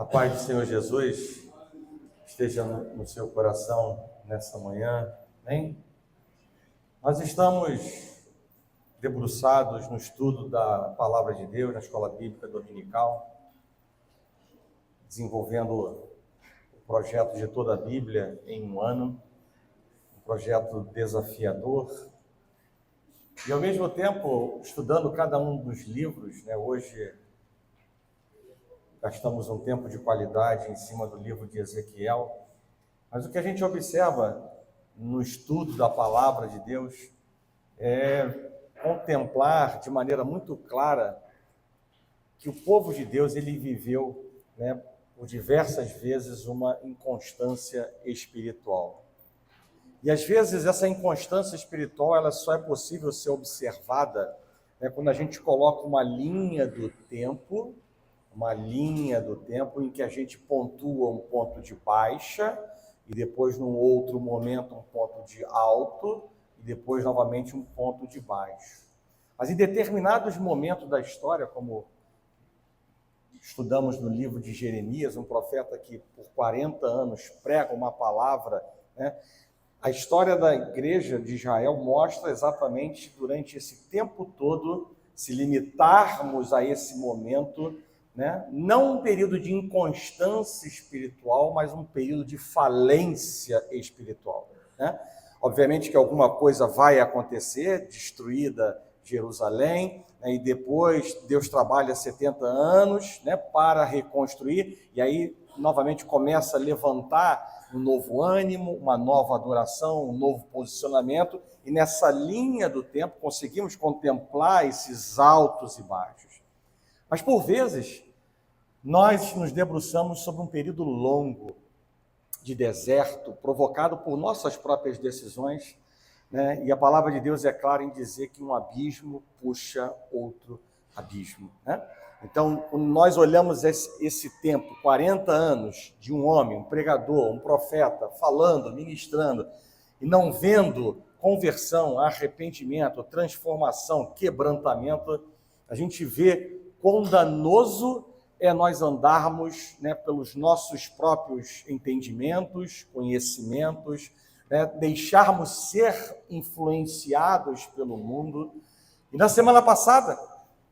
A paz do Senhor Jesus esteja no seu coração nessa manhã, amém? Nós estamos debruçados no estudo da Palavra de Deus na Escola Bíblica Dominical, desenvolvendo o projeto de toda a Bíblia em um ano, um projeto desafiador, e ao mesmo tempo estudando cada um dos livros, né? Hoje gastamos um tempo de qualidade em cima do livro de Ezequiel, mas o que a gente observa no estudo da Palavra de Deus é contemplar de maneira muito clara que o povo de Deus ele viveu, né, por diversas vezes uma inconstância espiritual. E às vezes essa inconstância espiritual ela só é possível ser observada, né, quando a gente coloca uma linha do tempo em que a gente pontua um ponto de baixa e depois num outro momento um ponto de alto e depois novamente um ponto de baixo. Mas em determinados momentos da história, como estudamos no livro de Jeremias, um profeta que por 40 anos prega uma palavra, né? A história da igreja de Israel mostra exatamente durante esse tempo todo, se limitarmos a esse momento, né? Não um período de inconstância espiritual, mas um período de falência espiritual, né? Obviamente que alguma coisa vai acontecer, destruída Jerusalém, né? E depois Deus trabalha 70 anos, né, para reconstruir, e aí novamente começa a levantar um novo ânimo, uma nova adoração, um novo posicionamento, e nessa linha do tempo conseguimos contemplar esses altos e baixos. Mas, por vezes, nós nos debruçamos sobre um período longo de deserto, provocado por nossas próprias decisões, né? E a palavra de Deus é clara em dizer que um abismo puxa outro abismo, né? Então, quando nós olhamos esse tempo, 40 anos de um homem, um pregador, um profeta, falando, ministrando, e não vendo conversão, arrependimento, transformação, quebrantamento, a gente vê quão danoso é nós andarmos, né, pelos nossos próprios entendimentos, conhecimentos, né, deixarmos ser influenciados pelo mundo. E na semana passada,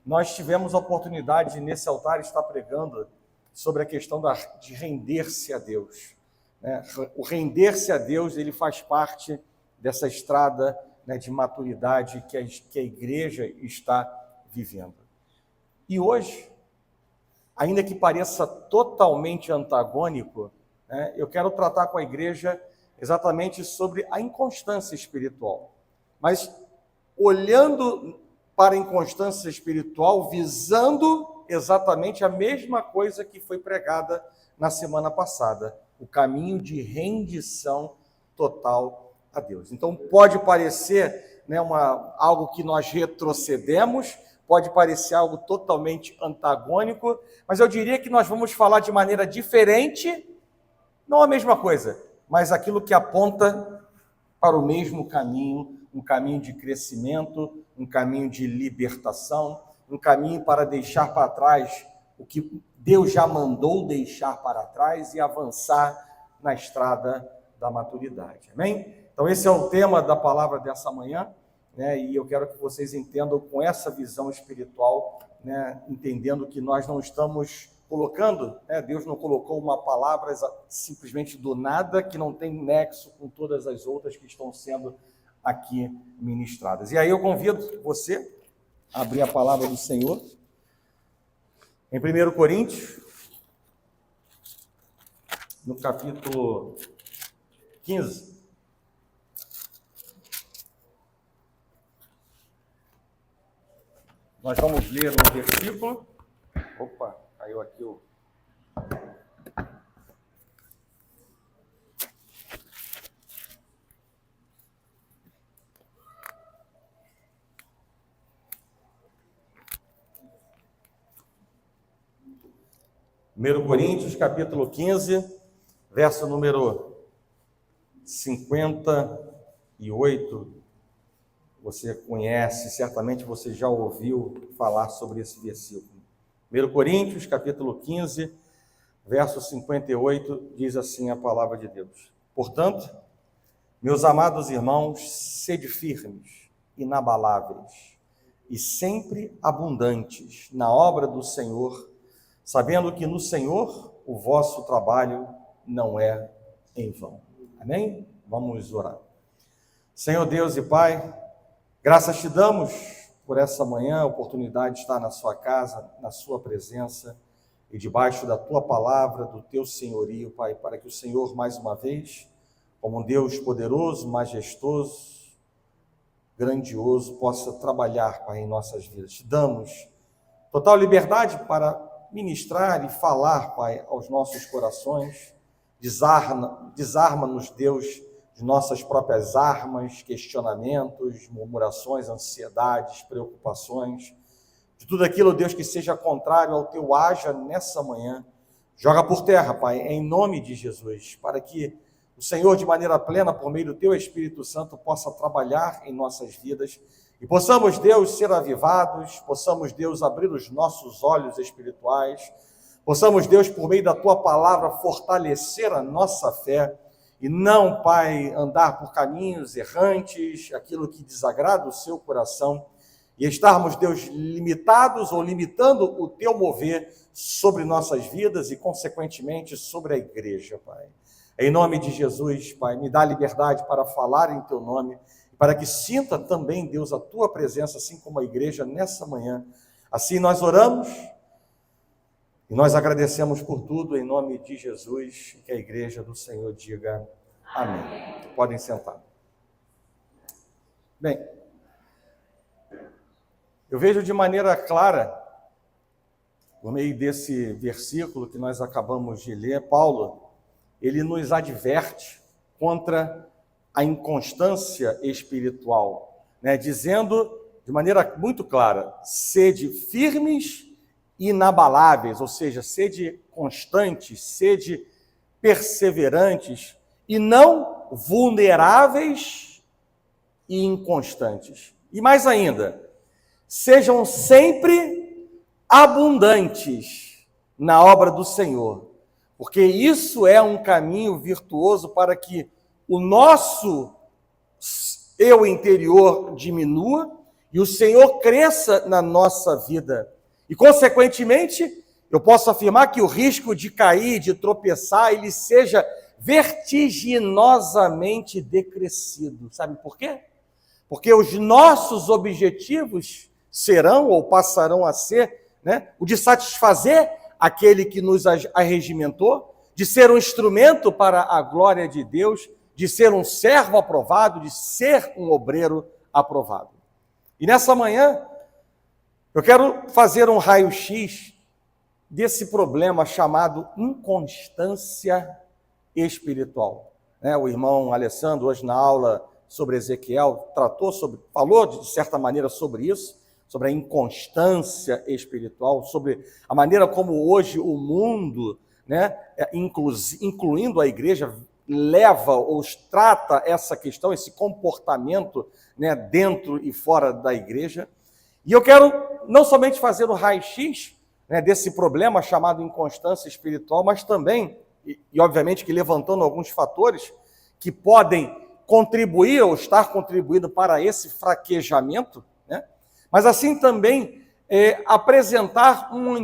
nós tivemos a oportunidade de, nesse altar, estar pregando sobre a questão de render-se a Deus, né? O render-se a Deus, ele faz parte dessa estrada, né, de maturidade que a igreja está vivendo. E hoje, ainda que pareça totalmente antagônico, né, eu quero tratar com a igreja exatamente sobre a inconstância espiritual. Mas olhando para a inconstância espiritual, visando exatamente a mesma coisa que foi pregada na semana passada, o caminho de rendição total a Deus. Então pode parecer, né, algo que nós retrocedemos, pode parecer algo totalmente antagônico, mas eu diria que nós vamos falar de maneira diferente, não a mesma coisa, mas aquilo que aponta para o mesmo caminho, um caminho de crescimento, um caminho de libertação, um caminho para deixar para trás o que Deus já mandou deixar para trás e avançar na estrada da maturidade. Amém? Então esse é o tema da palavra dessa manhã, né? E eu quero que vocês entendam com essa visão espiritual, né? Entendendo que nós não estamos colocando, né? Deus não colocou uma palavra simplesmente do nada, que não tem nexo com todas as outras que estão sendo aqui ministradas. E aí eu convido você a abrir a palavra do Senhor em 1 Coríntios, no capítulo 15. Nós vamos ler um versículo. Opa, caiu aqui o... Primeiro Coríntios, capítulo 15, verso número 58. Você conhece, certamente você já ouviu falar sobre esse versículo. 1 Coríntios, capítulo 15, verso 58, diz assim a palavra de Deus: Portanto, meus amados irmãos, sede firmes, inabaláveis e sempre abundantes na obra do Senhor, sabendo que no Senhor o vosso trabalho não é em vão. Amém? Vamos orar. Senhor Deus e Pai, graças te damos por essa manhã, a oportunidade de estar na sua casa, na sua presença e debaixo da tua palavra, do teu senhorio, Pai, para que o Senhor, mais uma vez, como um Deus poderoso, majestoso, grandioso, possa trabalhar, Pai, em nossas vidas. Te damos total liberdade para ministrar e falar, Pai, aos nossos corações. Desarma-nos, Deus, de nossas próprias armas, questionamentos, murmurações, ansiedades, preocupações, de tudo aquilo, Deus, que seja contrário ao teu haja nessa manhã. Joga por terra, Pai, em nome de Jesus, para que o Senhor, de maneira plena, por meio do teu Espírito Santo, possa trabalhar em nossas vidas e possamos, Deus, ser avivados, possamos, Deus, abrir os nossos olhos espirituais, possamos, Deus, por meio da tua palavra, fortalecer a nossa fé e não, Pai, andar por caminhos errantes, aquilo que desagrada o seu coração, e estarmos, Deus, limitados ou limitando o teu mover sobre nossas vidas e, consequentemente, sobre a igreja, Pai. Em nome de Jesus, Pai, me dá liberdade para falar em teu nome, para que sinta também, Deus, a tua presença, assim como a igreja nessa manhã. Assim nós oramos e nós agradecemos por tudo, em nome de Jesus, que a igreja do Senhor diga amém. Podem sentar. Bem, eu vejo de maneira clara, por meio desse versículo que nós acabamos de ler, Paulo, ele nos adverte contra a inconstância espiritual, né? Dizendo de maneira muito clara: sede firmes e inabaláveis, ou seja, sede constantes, sede perseverantes e não vulneráveis e inconstantes. E mais ainda, sejam sempre abundantes na obra do Senhor, porque isso é um caminho virtuoso para que o nosso eu interior diminua e o Senhor cresça na nossa vida. E, consequentemente, eu posso afirmar que o risco de cair, de tropeçar, ele seja vertiginosamente decrescido. Sabe por quê? Porque os nossos objetivos serão ou passarão a ser, né, o de satisfazer aquele que nos arregimentou, de ser um instrumento para a glória de Deus, de ser um servo aprovado, de ser um obreiro aprovado. E nessa manhã, eu quero fazer um raio-x desse problema chamado inconstância espiritual. O irmão Alessandro, hoje na aula sobre Ezequiel, falou de certa maneira sobre isso, sobre a inconstância espiritual, sobre a maneira como hoje o mundo, incluindo a igreja, leva ou trata essa questão, esse comportamento, dentro e fora da igreja. E eu quero não somente fazer o raio-x, desse problema chamado inconstância espiritual, mas também, e obviamente que levantando alguns fatores que podem contribuir ou estar contribuindo para esse fraquejamento, mas assim também apresentar um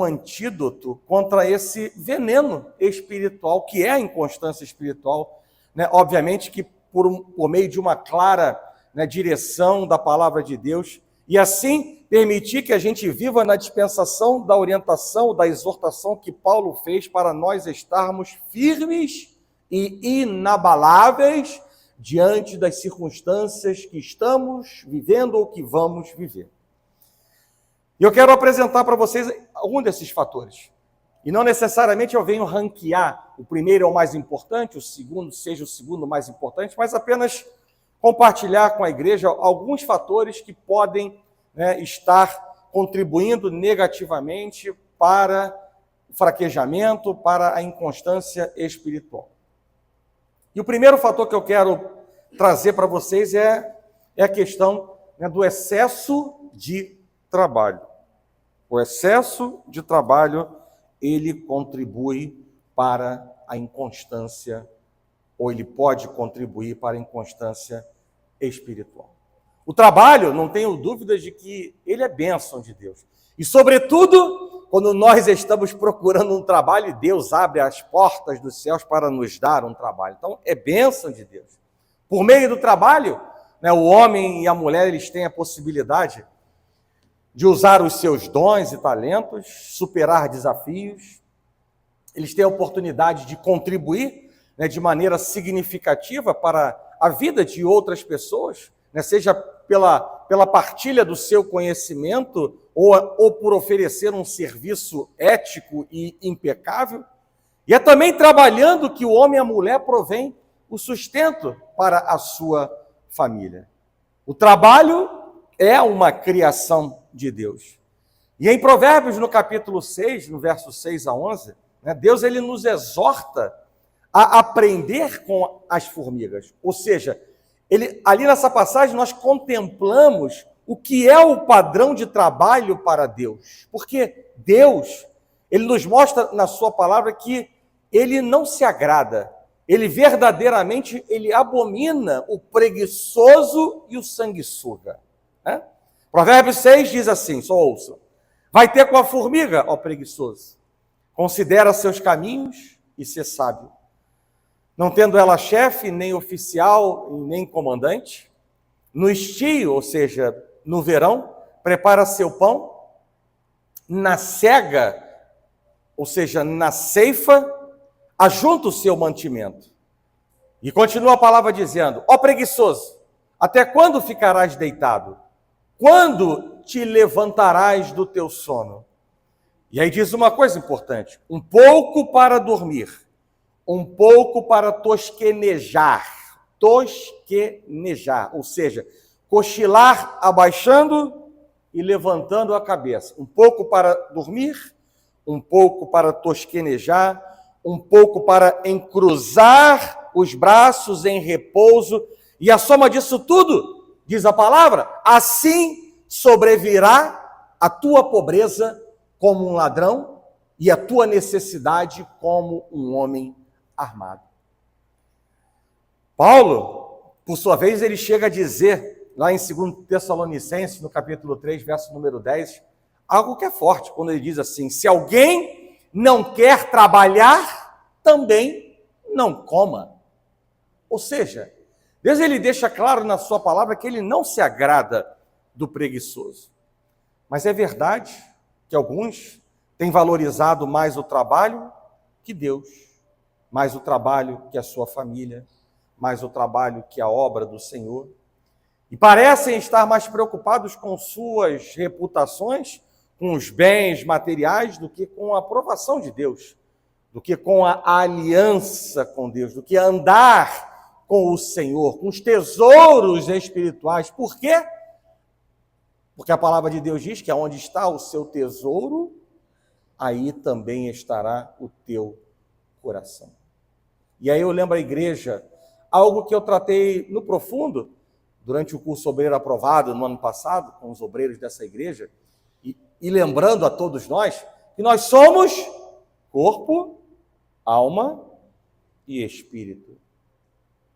antídoto contra esse veneno espiritual, que é a inconstância espiritual, obviamente que por meio de uma clara direção da palavra de Deus, e assim permitir que a gente viva na dispensação da orientação, da exortação que Paulo fez para nós estarmos firmes e inabaláveis diante das circunstâncias que estamos vivendo ou que vamos viver. E eu quero apresentar para vocês algum desses fatores. E não necessariamente eu venho ranquear, o primeiro é o mais importante, o segundo seja o segundo mais importante, mas apenas compartilhar com a igreja alguns fatores que podem estar contribuindo negativamente para o fraquejamento, para a inconstância espiritual. E o primeiro fator que eu quero trazer para vocês é a questão do excesso de trabalho. O excesso de trabalho ele contribui para a inconstância, ou ele pode contribuir para a inconstância espiritual. O trabalho, não tenho dúvidas de que ele é bênção de Deus. E, sobretudo, quando nós estamos procurando um trabalho, Deus abre as portas dos céus para nos dar um trabalho. Então, é bênção de Deus. Por meio do trabalho, o homem e a mulher, eles têm a possibilidade de usar os seus dons e talentos, superar desafios. Eles têm a oportunidade de contribuir de maneira significativa para a vida de outras pessoas, seja pela partilha do seu conhecimento ou por oferecer um serviço ético e impecável. E é também trabalhando que o homem e a mulher provém o sustento para a sua família. O trabalho é uma criação de Deus. E em Provérbios, no capítulo 6, no verso 6 a 11, Deus ele nos exorta a aprender com as formigas. Ou seja, ali nessa passagem nós contemplamos o que é o padrão de trabalho para Deus. Porque Deus, ele nos mostra na sua palavra que ele não se agrada, ele verdadeiramente ele abomina o preguiçoso e o sanguessuga. Provérbios 6 diz assim, só ouça: vai ter com a formiga, ó preguiçoso, considera seus caminhos e ser sábio. Não tendo ela chefe, nem oficial, nem comandante, no estio, ou seja, no verão, prepara seu pão, na cega, ou seja, na ceifa, ajunta o seu mantimento. E continua a palavra dizendo: ó preguiçoso, até quando ficarás deitado? Quando te levantarás do teu sono? E aí diz uma coisa importante: um pouco para dormir, um pouco para tosquenejar, ou seja, cochilar abaixando e levantando a cabeça. Um pouco para dormir, um pouco para tosquenejar, um pouco para encruzar os braços em repouso, e a soma disso tudo, diz a palavra, assim sobrevirá a tua pobreza como um ladrão e a tua necessidade como um homem armado. Paulo, por sua vez, ele chega a dizer, lá em 2 Tessalonicenses, no capítulo 3, verso número 10, algo que é forte, quando ele diz assim: se alguém não quer trabalhar, também não coma. Ou seja, Deus ele deixa claro na sua palavra que ele não se agrada do preguiçoso. Mas é verdade que alguns têm valorizado mais o trabalho que Deus, mais o trabalho que a sua família, mais o trabalho que a obra do Senhor. E parecem estar mais preocupados com suas reputações, com os bens materiais, do que com a aprovação de Deus, do que com a aliança com Deus, do que andar com o Senhor, com os tesouros espirituais. Por quê? Porque a palavra de Deus diz que onde está o seu tesouro, aí também estará o teu coração. E aí eu lembro a igreja, algo que eu tratei no profundo durante o curso Obreiro Aprovado no ano passado, com os obreiros dessa igreja, e lembrando a todos nós que nós somos corpo, alma e espírito.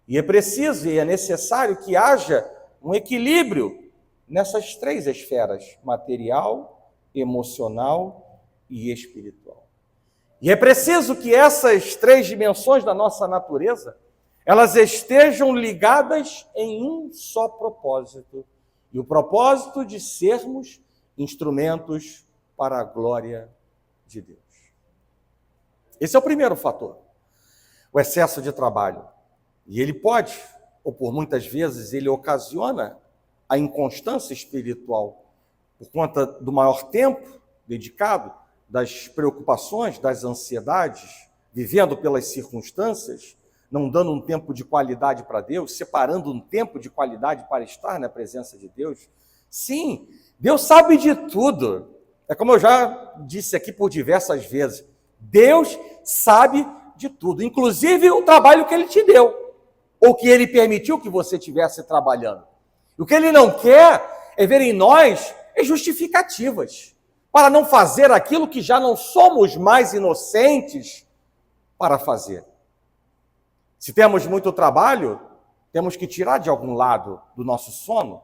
E é preciso e é necessário que haja um equilíbrio nessas três esferas: material, emocional e espiritual. E é preciso que essas três dimensões da nossa natureza, elas estejam ligadas em um só propósito, e o propósito de sermos instrumentos para a glória de Deus. Esse é o primeiro fator, o excesso de trabalho. E ele pode, ou por muitas vezes, ele ocasiona a inconstância espiritual por conta do maior tempo dedicado, das preocupações, das ansiedades, vivendo pelas circunstâncias, não dando um tempo de qualidade para Deus, separando um tempo de qualidade para estar na presença de Deus. Sim, Deus sabe de tudo. É como eu já disse aqui por diversas vezes, Deus sabe de tudo, inclusive o trabalho que Ele te deu, ou que Ele permitiu que você estivesse trabalhando. O que Ele não quer é ver em nós justificativas. para não fazer aquilo que já não somos mais inocentes para fazer. Se temos muito trabalho, temos que tirar de algum lado do nosso sono,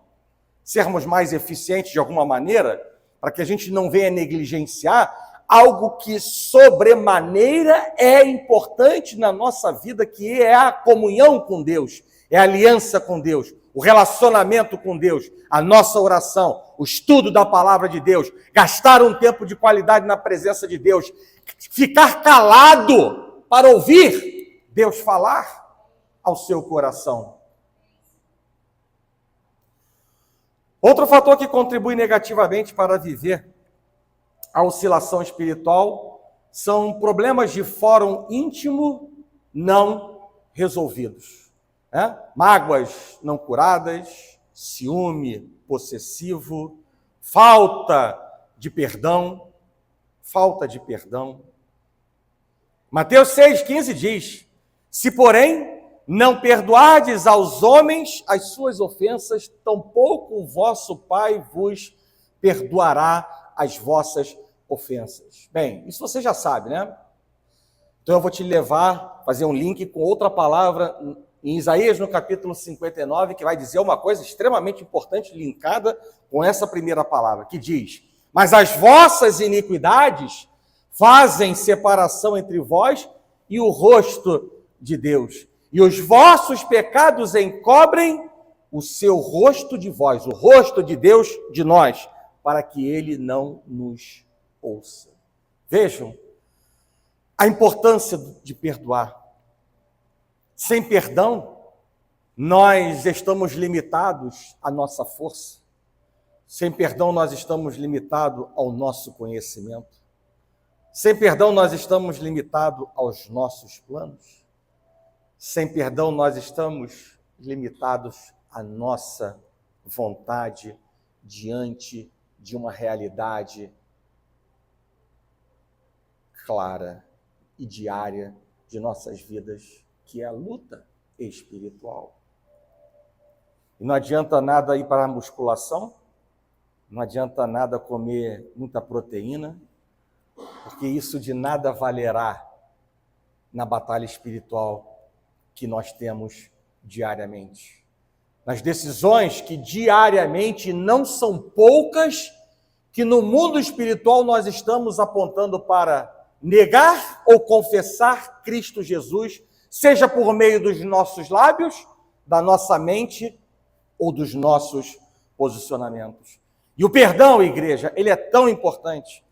sermos mais eficientes de alguma maneira, para que a gente não venha negligenciar algo que sobremaneira é importante na nossa vida, que é a comunhão com Deus, é a aliança com Deus, o relacionamento com Deus, a nossa oração, o estudo da palavra de Deus, gastar um tempo de qualidade na presença de Deus, ficar calado para ouvir Deus falar ao seu coração. Outro fator que contribui negativamente para viver a oscilação espiritual são problemas de fórum íntimo não resolvidos. Mágoas não curadas, ciúme possessivo, falta de perdão. Mateus 6,15 diz: se, porém, não perdoardes aos homens as suas ofensas, tampouco o vosso Pai vos perdoará as vossas ofensas. Bem, isso você já sabe, né? Então eu vou te levar, fazer um link com outra palavra em Isaías, no capítulo 59, que vai dizer uma coisa extremamente importante, linkada com essa primeira palavra, que diz: mas as vossas iniquidades fazem separação entre vós e o rosto de Deus, e os vossos pecados encobrem o seu rosto de vós, o rosto de Deus de nós, para que ele não nos ouça. Vejam a importância de perdoar. Sem perdão, nós estamos limitados à nossa força. Sem perdão, nós estamos limitados ao nosso conhecimento. Sem perdão, nós estamos limitados aos nossos planos. Sem perdão, nós estamos limitados à nossa vontade diante de uma realidade clara e diária de nossas vidas, que é a luta espiritual. E não adianta nada ir para a musculação, não adianta nada comer muita proteína, porque isso de nada valerá na batalha espiritual que nós temos diariamente. Nas decisões que diariamente não são poucas, que no mundo espiritual nós estamos apontando para negar ou confessar Cristo Jesus, seja por meio dos nossos lábios, da nossa mente ou dos nossos posicionamentos. E o perdão, igreja, ele é tão importante,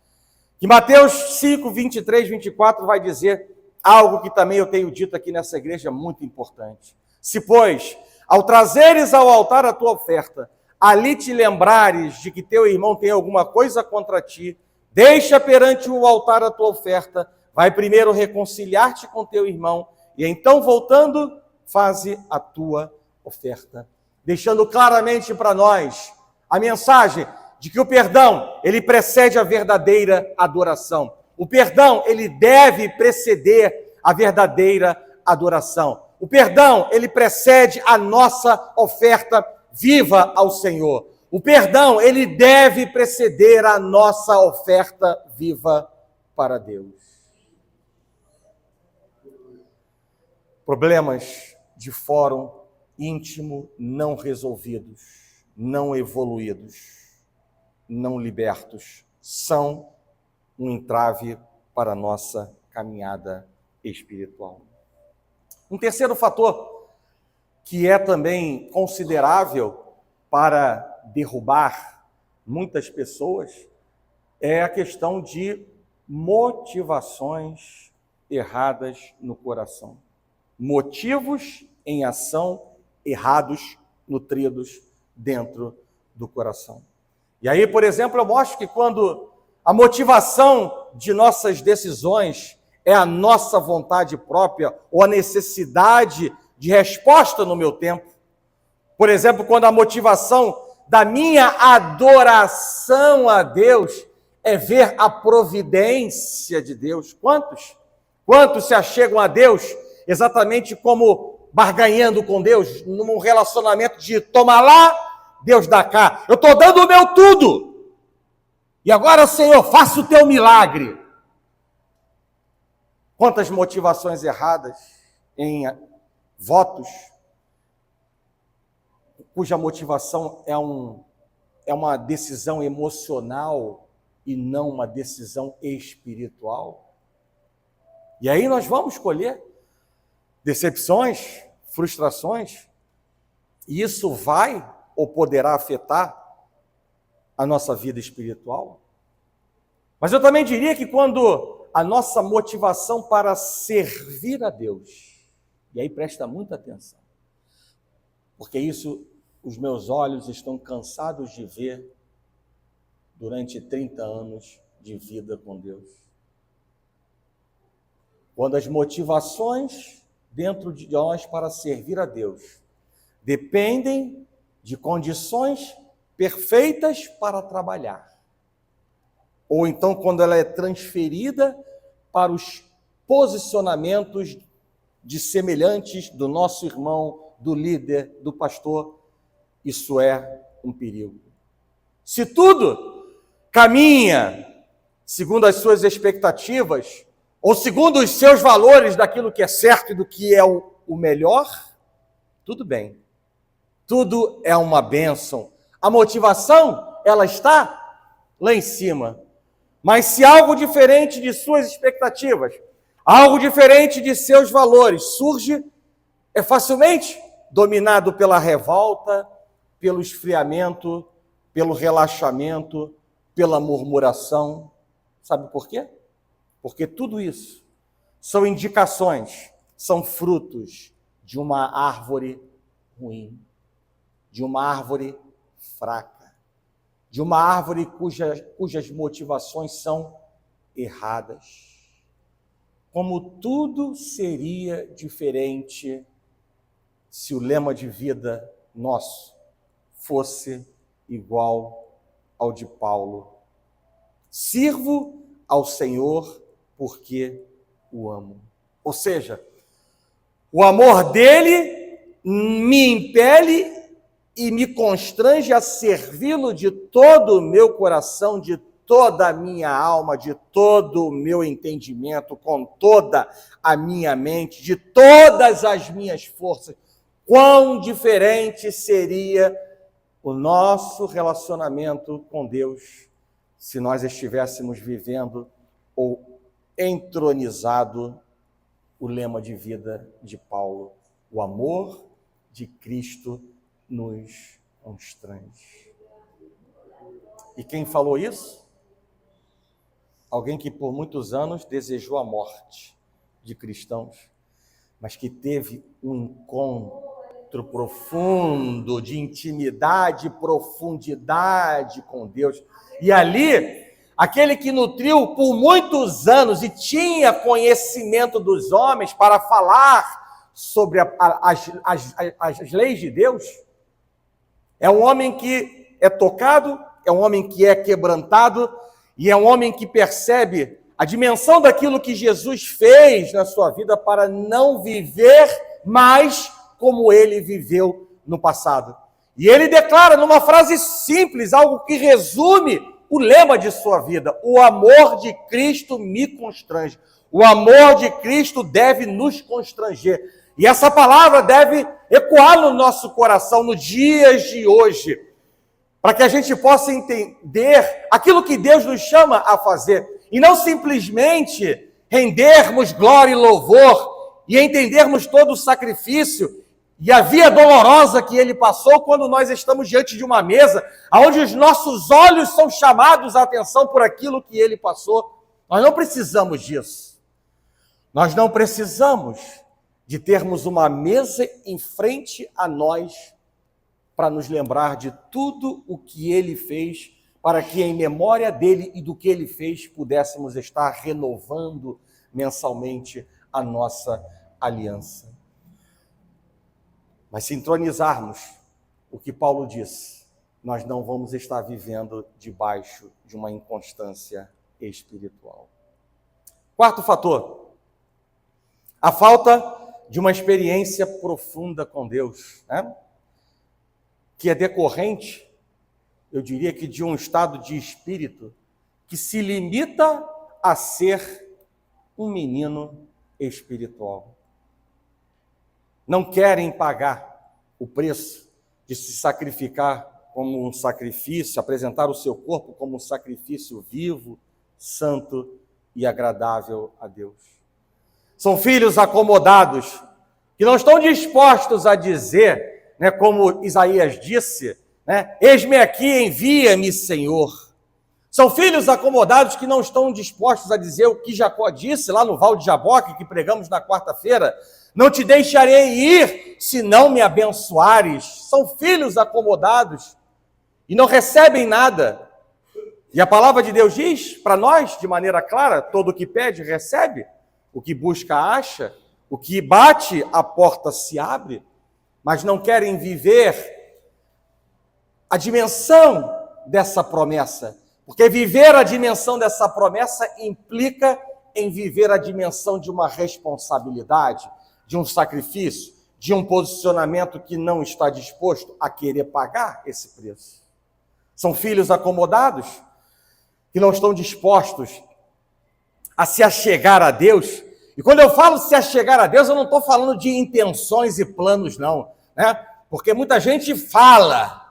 que Mateus 5, 23, 24 vai dizer algo que também eu tenho dito aqui nessa igreja, muito importante. Se, pois, ao trazeres ao altar a tua oferta, ali te lembrares de que teu irmão tem alguma coisa contra ti, deixa perante o altar a tua oferta, vai primeiro reconciliar-te com teu irmão, e então, voltando, faze a tua oferta. Deixando claramente para nós a mensagem de que o perdão, ele precede a verdadeira adoração. O perdão, ele deve preceder a verdadeira adoração. O perdão, ele precede a nossa oferta viva ao Senhor. O perdão, ele deve preceder a nossa oferta viva para Deus. Problemas de fórum íntimo não resolvidos, não evoluídos, não libertos, são um entrave para a nossa caminhada espiritual. Um terceiro fator que é também considerável para derrubar muitas pessoas é a questão de motivações erradas no coração. Motivos em ação errados, nutridos dentro do coração. E aí, por exemplo, eu mostro que quando a motivação de nossas decisões é a nossa vontade própria ou a necessidade de resposta no meu tempo. Por exemplo, quando a motivação da minha adoração a Deus é ver a providência de Deus. Quantos se achegam a Deus exatamente como barganhando com Deus, num relacionamento de toma lá, Deus dá cá. Eu estou dando o meu tudo. E agora, Senhor, faça o teu milagre. Quantas motivações erradas em votos, cuja motivação é uma decisão emocional e não uma decisão espiritual. E aí nós vamos colher decepções, frustrações, e isso vai ou poderá afetar a nossa vida espiritual. Mas eu também diria que quando a nossa motivação para servir a Deus, e aí presta muita atenção, porque isso os meus olhos estão cansados de ver durante 30 anos de vida com Deus. Quando as motivações dentro de nós para servir a Deus dependem de condições perfeitas para trabalhar, ou então quando ela é transferida para os posicionamentos de semelhantes do nosso irmão, do líder, do pastor, isso é um perigo. Se tudo caminha segundo as suas expectativas, ou segundo os seus valores daquilo que é certo e do que é o melhor, tudo bem. Tudo é uma bênção. A motivação, ela está lá em cima. Mas se algo diferente de suas expectativas, algo diferente de seus valores surge, é facilmente dominado pela revolta, pelo esfriamento, pelo relaxamento, pela murmuração. Sabe por quê? Porque tudo isso são indicações, são frutos de uma árvore ruim, de uma árvore fraca, de uma árvore cujas motivações são erradas. Como tudo seria diferente se o lema de vida nosso fosse igual ao de Paulo. Sirvo ao Senhor porque o amo. Ou seja, o amor dele me impele e me constrange a servi-lo de todo o meu coração, de toda a minha alma, de todo o meu entendimento, com toda a minha mente, de todas as minhas forças. Quão diferente seria o nosso relacionamento com Deus se nós estivéssemos vivendo ou entronizado o lema de vida de Paulo: o amor de Cristo nos constrange. E quem falou isso? Alguém que por muitos anos desejou a morte de cristãos, mas que teve um encontro profundo, de intimidade, profundidade com Deus. E ali, aquele que nutriu por muitos anos e tinha conhecimento dos homens para falar sobre as leis de Deus, é um homem que é tocado, é um homem que é quebrantado, e é um homem que percebe a dimensão daquilo que Jesus fez na sua vida para não viver mais como ele viveu no passado. E ele declara numa frase simples, algo que resume o lema de sua vida: o amor de Cristo me constrange. O amor de Cristo deve nos constranger. E essa palavra deve ecoar no nosso coração nos dias de hoje, para que a gente possa entender aquilo que Deus nos chama a fazer, e não simplesmente rendermos glória e louvor, e entendermos todo o sacrifício e a via dolorosa que ele passou quando nós estamos diante de uma mesa, onde os nossos olhos são chamados a atenção por aquilo que ele passou. Nós não precisamos disso. Nós não precisamos de termos uma mesa em frente a nós para nos lembrar de tudo o que ele fez, para que em memória dele e do que ele fez pudéssemos estar renovando mensalmente a nossa aliança. Mas se entronizarmos o que Paulo disse, nós não vamos estar vivendo debaixo de uma inconstância espiritual. Quarto fator, a falta de uma experiência profunda com Deus, né? Que é decorrente, eu diria que de um estado de espírito que se limita a ser um menino espiritual. Não querem pagar o preço de se sacrificar como um sacrifício, apresentar o seu corpo como um sacrifício vivo, santo e agradável a Deus. São filhos acomodados, que não estão dispostos a dizer, como Isaías disse, eis-me aqui, envia-me, Senhor. São filhos acomodados que não estão dispostos a dizer o que Jacó disse lá no Val de Jaboque, que pregamos na quarta-feira: não te deixarei ir se não me abençoares. São filhos acomodados e não recebem nada. E a palavra de Deus diz para nós, de maneira clara: todo o que pede, recebe, o que busca, acha, o que bate, a porta se abre, mas não querem viver a dimensão dessa promessa, porque viver a dimensão dessa promessa implica em viver a dimensão de uma responsabilidade, de um sacrifício, de um posicionamento que não está disposto a querer pagar esse preço. São filhos acomodados que não estão dispostos a se achegar a Deus. E quando eu falo se achegar a Deus, eu não estou falando de intenções e planos, não, porque muita gente fala,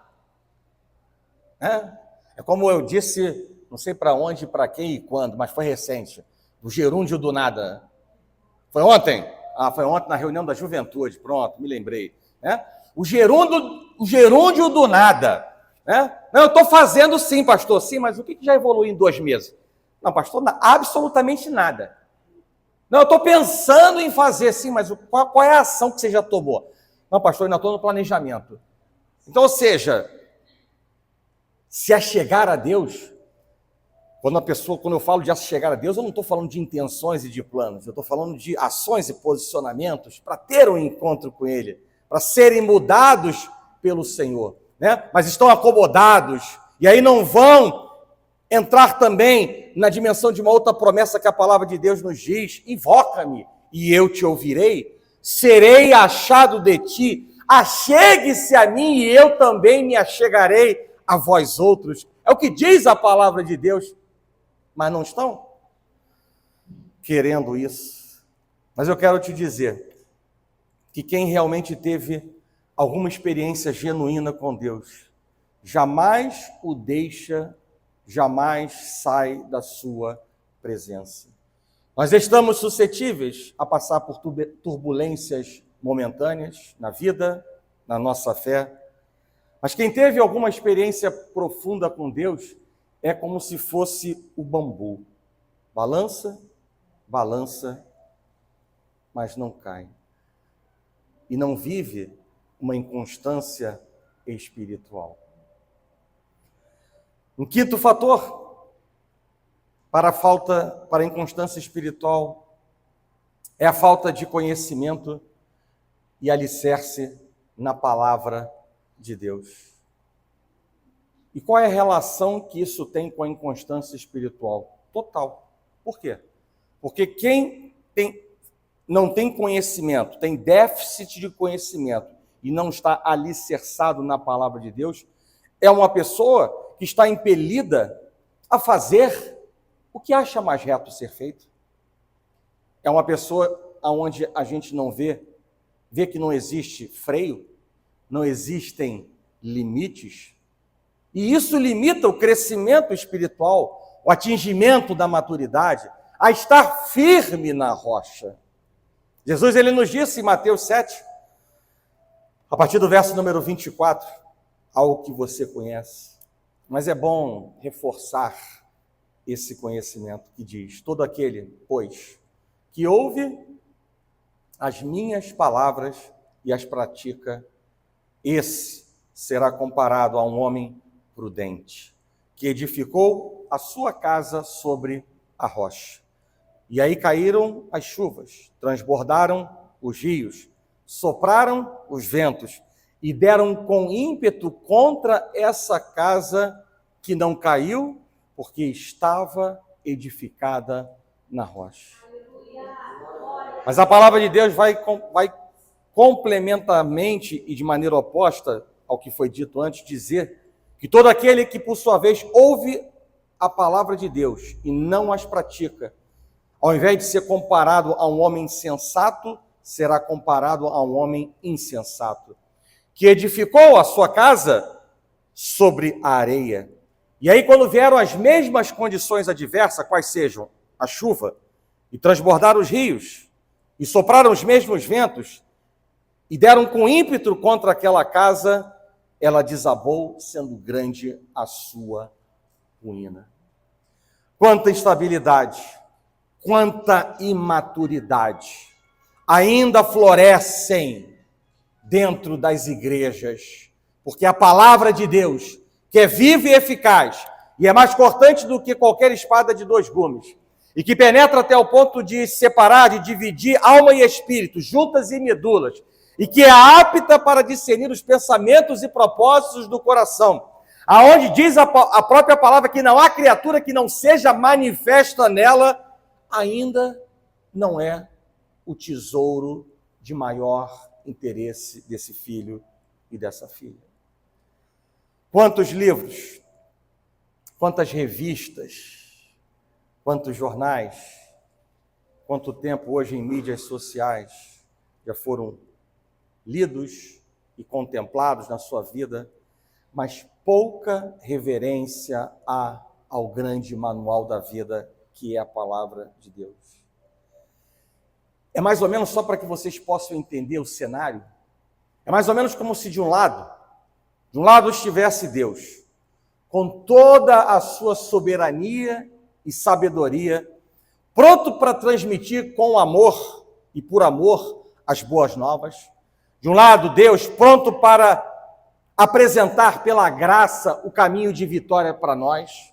É como eu disse, não sei para onde, para quem e quando, mas foi recente, o gerúndio do nada. Foi ontem? Foi ontem na reunião da juventude, pronto, me lembrei. O gerúndio do nada. Não, eu estou fazendo sim, pastor, sim, mas o que já evoluiu em 2 meses? Não, pastor, absolutamente nada. Não, eu estou pensando em fazer sim, mas qual é a ação que você já tomou? Não, pastor, eu ainda estou no planejamento. Então, ou seja, se achegar a Deus, quando eu falo de achegar a Deus, eu não estou falando de intenções e de planos, eu estou falando de ações e posicionamentos para ter um encontro com Ele, para serem mudados pelo Senhor, Mas estão acomodados, e aí não vão entrar também na dimensão de uma outra promessa que a palavra de Deus nos diz: invoca-me e eu te ouvirei, serei achado de ti, achegue-se a mim e eu também me achegarei a vós outros. É o que diz a palavra de Deus, mas não estão querendo isso. Mas eu quero te dizer que quem realmente teve alguma experiência genuína com Deus, jamais o deixa, jamais sai da sua presença. Nós estamos suscetíveis a passar por turbulências momentâneas na vida, na nossa fé, mas quem teve alguma experiência profunda com Deus é como se fosse o bambu. Balança, balança, mas não cai. E não vive uma inconstância espiritual. Um quinto fator para a inconstância espiritual é a falta de conhecimento e alicerce na palavra de Deus. E qual é a relação que isso tem com a inconstância espiritual? Total. Por quê? Porque quem não tem conhecimento, tem déficit de conhecimento e não está alicerçado na palavra de Deus, é uma pessoa que está impelida a fazer o que acha mais reto ser feito. É uma pessoa onde a gente não vê que não existe freio, não existem limites, e isso limita o crescimento espiritual, o atingimento da maturidade, a estar firme na rocha. Jesus, ele nos disse em Mateus 7, a partir do verso número 24, algo que você conhece, mas é bom reforçar esse conhecimento que diz: todo aquele, pois, que ouve as minhas palavras e as pratica, esse será comparado a um homem prudente, que edificou a sua casa sobre a rocha. E aí caíram as chuvas, transbordaram os rios, sopraram os ventos e deram com ímpeto contra essa casa, que não caiu, porque estava edificada na rocha. Mas a palavra de Deus vai complementarmente e de maneira oposta ao que foi dito antes, dizer que todo aquele que, por sua vez, ouve a palavra de Deus e não as pratica, ao invés de ser comparado a um homem sensato, será comparado a um homem insensato, que edificou a sua casa sobre a areia. E aí, quando vieram as mesmas condições adversas, quais sejam a chuva, e transbordaram os rios, e sopraram os mesmos ventos, e deram com ímpeto contra aquela casa, ela desabou, sendo grande a sua ruína. Quanta instabilidade, quanta imaturidade ainda florescem dentro das igrejas, porque a palavra de Deus, que é viva e eficaz, e é mais cortante do que qualquer espada de 2 gumes, e que penetra até o ponto de separar, de dividir alma e espírito, juntas e medulas, e que é apta para discernir os pensamentos e propósitos do coração, aonde diz a própria palavra que não há criatura que não seja manifesta nela, ainda não é o tesouro de maior interesse desse filho e dessa filha. Quantos livros, quantas revistas, quantos jornais, quanto tempo hoje em mídias sociais já foram lidos e contemplados na sua vida, mas pouca reverência há ao grande manual da vida, que é a palavra de Deus. É mais ou menos, só para que vocês possam entender o cenário, é mais ou menos como se de um lado estivesse Deus, com toda a sua soberania e sabedoria, pronto para transmitir com amor e por amor as boas novas. De um lado, Deus pronto para apresentar pela graça o caminho de vitória para nós.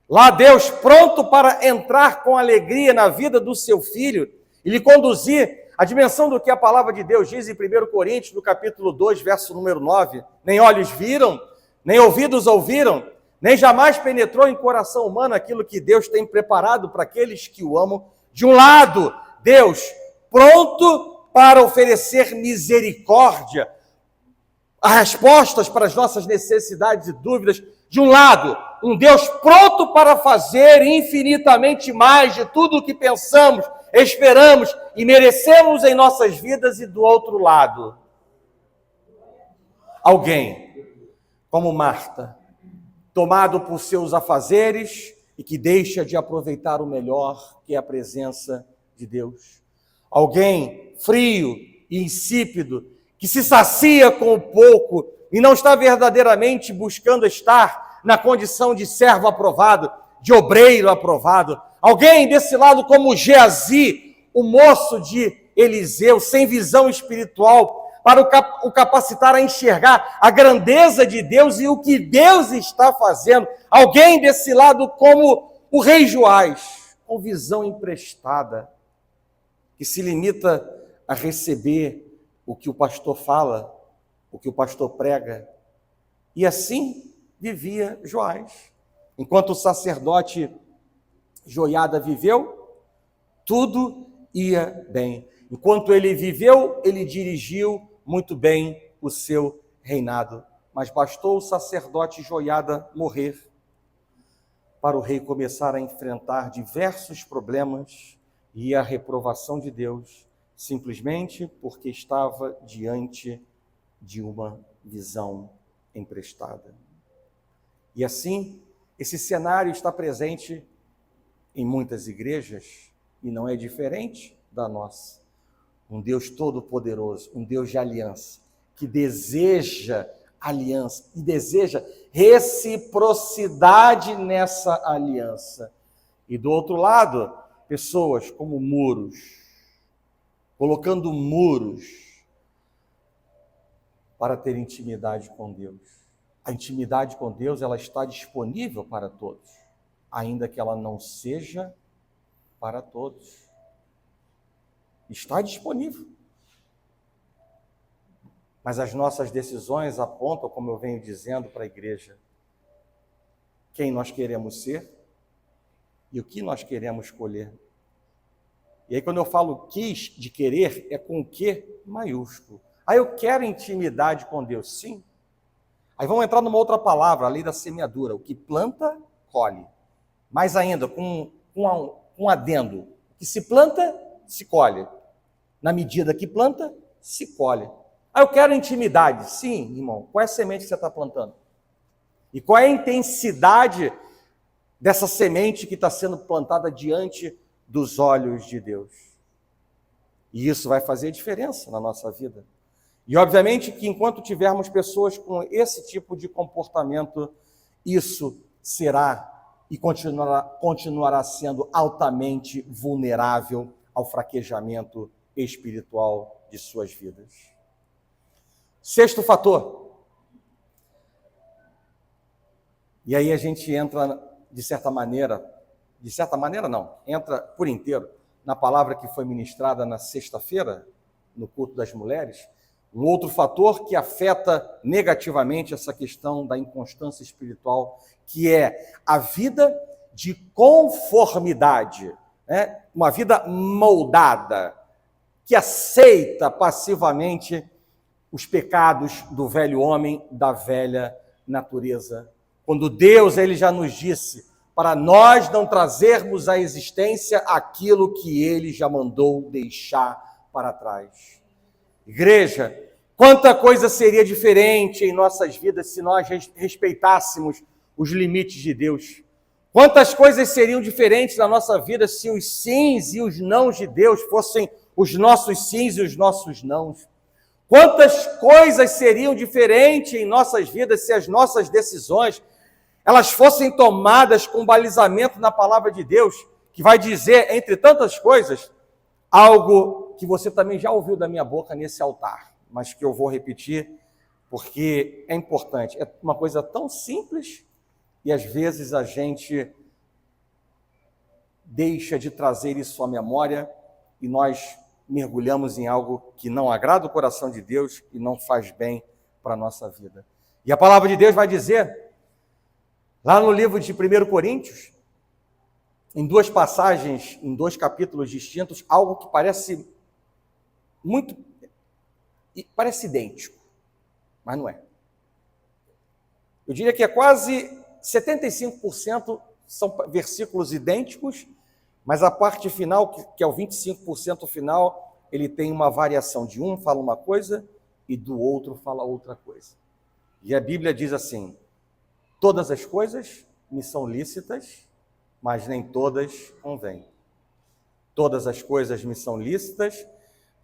Lá, Deus pronto para entrar com alegria na vida do seu filho e lhe conduzir a dimensão do que a palavra de Deus diz em 1 Coríntios, no capítulo 2, verso número 9. Nem olhos viram, nem ouvidos ouviram, nem jamais penetrou em coração humano aquilo que Deus tem preparado para aqueles que o amam. De um lado, Deus pronto para oferecer misericórdia, as respostas para as nossas necessidades e dúvidas. De um lado, um Deus pronto para fazer infinitamente mais de tudo o que pensamos, esperamos e merecemos em nossas vidas. E do outro lado, alguém como Marta, tomado por seus afazeres e que deixa de aproveitar o melhor, que é a presença de Deus. Alguém frio e insípido, que se sacia com o pouco e não está verdadeiramente buscando estar na condição de servo aprovado, de obreiro aprovado. Alguém desse lado como Geazi, o moço de Eliseu, sem visão espiritual, para o capacitar a enxergar a grandeza de Deus e o que Deus está fazendo. Alguém desse lado como o rei Joás, com visão emprestada, que se limita a receber o que o pastor fala, o que o pastor prega. E assim vivia Joás. Enquanto o sacerdote Joiada viveu, tudo ia bem. Enquanto ele viveu, ele dirigiu muito bem o seu reinado. Mas bastou o sacerdote Joiada morrer para o rei começar a enfrentar diversos problemas e a reprovação de Deus, simplesmente porque estava diante de uma visão emprestada. E assim, esse cenário está presente em muitas igrejas e não é diferente da nossa. Um Deus todo-poderoso, um Deus de aliança, que deseja aliança e deseja reciprocidade nessa aliança. E do outro lado, pessoas como muros, colocando muros para ter intimidade com Deus. A intimidade com Deus, ela está disponível para todos, ainda que ela não seja para todos. Está disponível. Mas as nossas decisões apontam, como eu venho dizendo para a igreja, quem nós queremos ser e o que nós queremos escolher. E aí, quando eu falo quis de querer, é com o que maiúsculo. Aí eu quero intimidade com Deus, sim. Aí vamos entrar numa outra palavra, a lei da semeadura. O que planta, colhe. mais ainda, com um adendo, que se planta, se colhe. Na medida que planta, se colhe. Eu quero intimidade. Sim, irmão. Qual é a semente que você está plantando? E qual é a intensidade dessa semente que está sendo plantada diante dos olhos de Deus? E isso vai fazer diferença na nossa vida. E obviamente que enquanto tivermos pessoas com esse tipo de comportamento, isso será e continuará sendo altamente vulnerável ao fraquejamento espiritual de suas vidas. Sexto fator. E aí a gente entra, de certa maneira não, entra por inteiro na palavra que foi ministrada na sexta-feira, no culto das mulheres, um outro fator que afeta negativamente essa questão da inconstância espiritual, que é a vida de conformidade, né? Uma vida moldada, que aceita passivamente os pecados do velho homem, da velha natureza. Quando Deus ele já nos disse para nós não trazermos à existência aquilo que Ele já mandou deixar para trás. Igreja, quanta coisa seria diferente em nossas vidas se nós respeitássemos os limites de Deus. Quantas coisas seriam diferentes na nossa vida se os sims e os nãos de Deus fossem os nossos sims e os nossos nãos. Quantas coisas seriam diferentes em nossas vidas se as nossas decisões elas fossem tomadas com balizamento na palavra de Deus, que vai dizer, entre tantas coisas, algo que você também já ouviu da minha boca nesse altar, mas que eu vou repetir porque é importante. É uma coisa tão simples e às vezes a gente deixa de trazer isso à memória e nós mergulhamos em algo que não agrada o coração de Deus e não faz bem para a nossa vida. E a palavra de Deus vai dizer, lá no livro de 1 Coríntios, em duas passagens, em dois capítulos distintos, algo que parece idêntico, mas não é. Eu diria que é quase 75% são versículos idênticos, mas a parte final, que é o 25% final, ele tem uma variação de um fala uma coisa e do outro fala outra coisa. E a Bíblia diz assim: todas as coisas me são lícitas, mas nem todas convêm. Todas as coisas me são lícitas,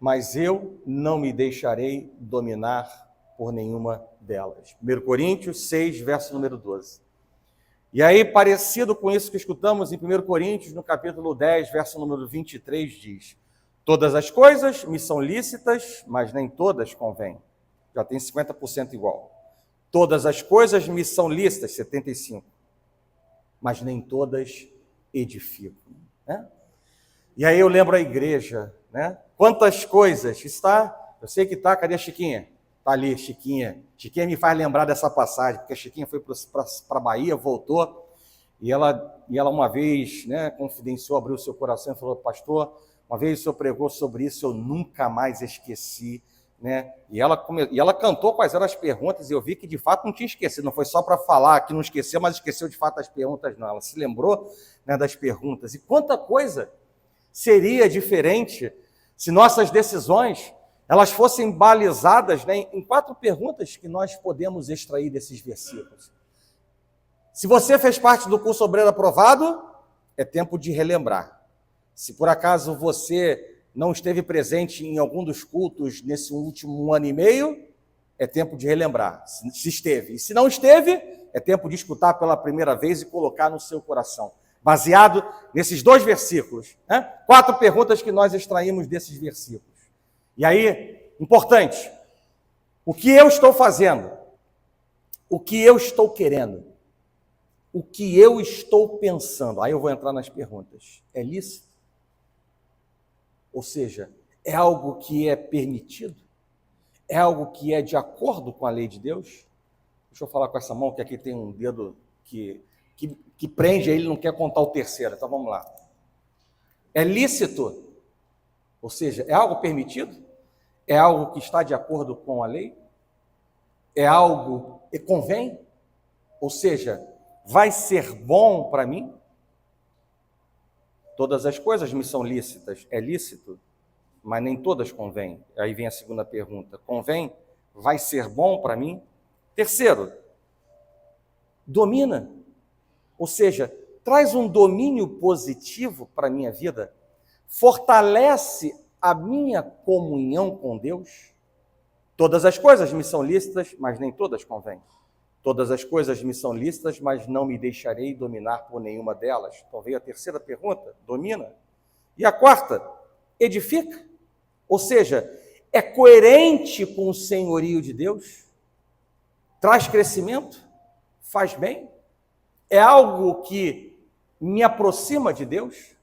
mas eu não me deixarei dominar por nenhuma delas. 1 Coríntios 6, verso número 12. E aí, parecido com isso que escutamos em 1 Coríntios, no capítulo 10, verso número 23, diz: todas as coisas me são lícitas, mas nem todas convêm. Já tem 50% igual. Todas as coisas me são lícitas, 75%, mas nem todas edificam. Né? E aí eu lembro a igreja, né? Quantas coisas está, eu sei que está, cadê a Chiquinha? Está ali, Chiquinha. Chiquinha me faz lembrar dessa passagem, porque a Chiquinha foi para a Bahia, voltou, e ela uma vez, né, confidenciou, abriu o seu coração e falou: pastor, uma vez o senhor pregou sobre isso, eu nunca mais esqueci. Né? E ela cantou quais eram as perguntas, e eu vi que de fato não tinha esquecido, não foi só para falar que não esqueceu, mas esqueceu de fato as perguntas, não. Ela se lembrou, né, das perguntas. E quanta coisa seria diferente se nossas decisões elas fossem balizadas, né, em 4 perguntas que nós podemos extrair desses versículos. Se você fez parte do curso Obreiro Aprovado, é tempo de relembrar. Se por acaso você não esteve presente em algum dos cultos nesse último 1 ano e meio, é tempo de relembrar, se esteve. E se não esteve, é tempo de escutar pela primeira vez e colocar no seu coração, baseado nesses 2 versículos. Né? 4 perguntas que nós extraímos desses versículos. E aí, importante, o que eu estou fazendo? O que eu estou querendo? O que eu estou pensando? Aí eu vou entrar nas perguntas. É lícito? Ou seja, é algo que é permitido? É algo que é de acordo com a lei de Deus? Deixa eu falar com essa mão, que aqui tem um dedo que prende, ele não quer contar o terceiro. Então vamos lá. É lícito? Ou seja, é algo permitido? É algo que está de acordo com a lei? É algo que convém? Ou seja, vai ser bom para mim? Todas as coisas me são lícitas. É lícito, mas nem todas convêm. Aí vem a segunda pergunta. Convém? Vai ser bom para mim? Terceiro, domina. Ou seja, traz um domínio positivo para a minha vida. Fortalece a minha comunhão com Deus. Todas as coisas me são lícitas, mas nem todas convêm. Todas as coisas me são lícitas, mas não me deixarei dominar por nenhuma delas. Então veio a terceira pergunta, domina. E a quarta, edifica. Ou seja, é coerente com o senhorio de Deus? Traz crescimento? Faz bem? É algo que me aproxima de Deus?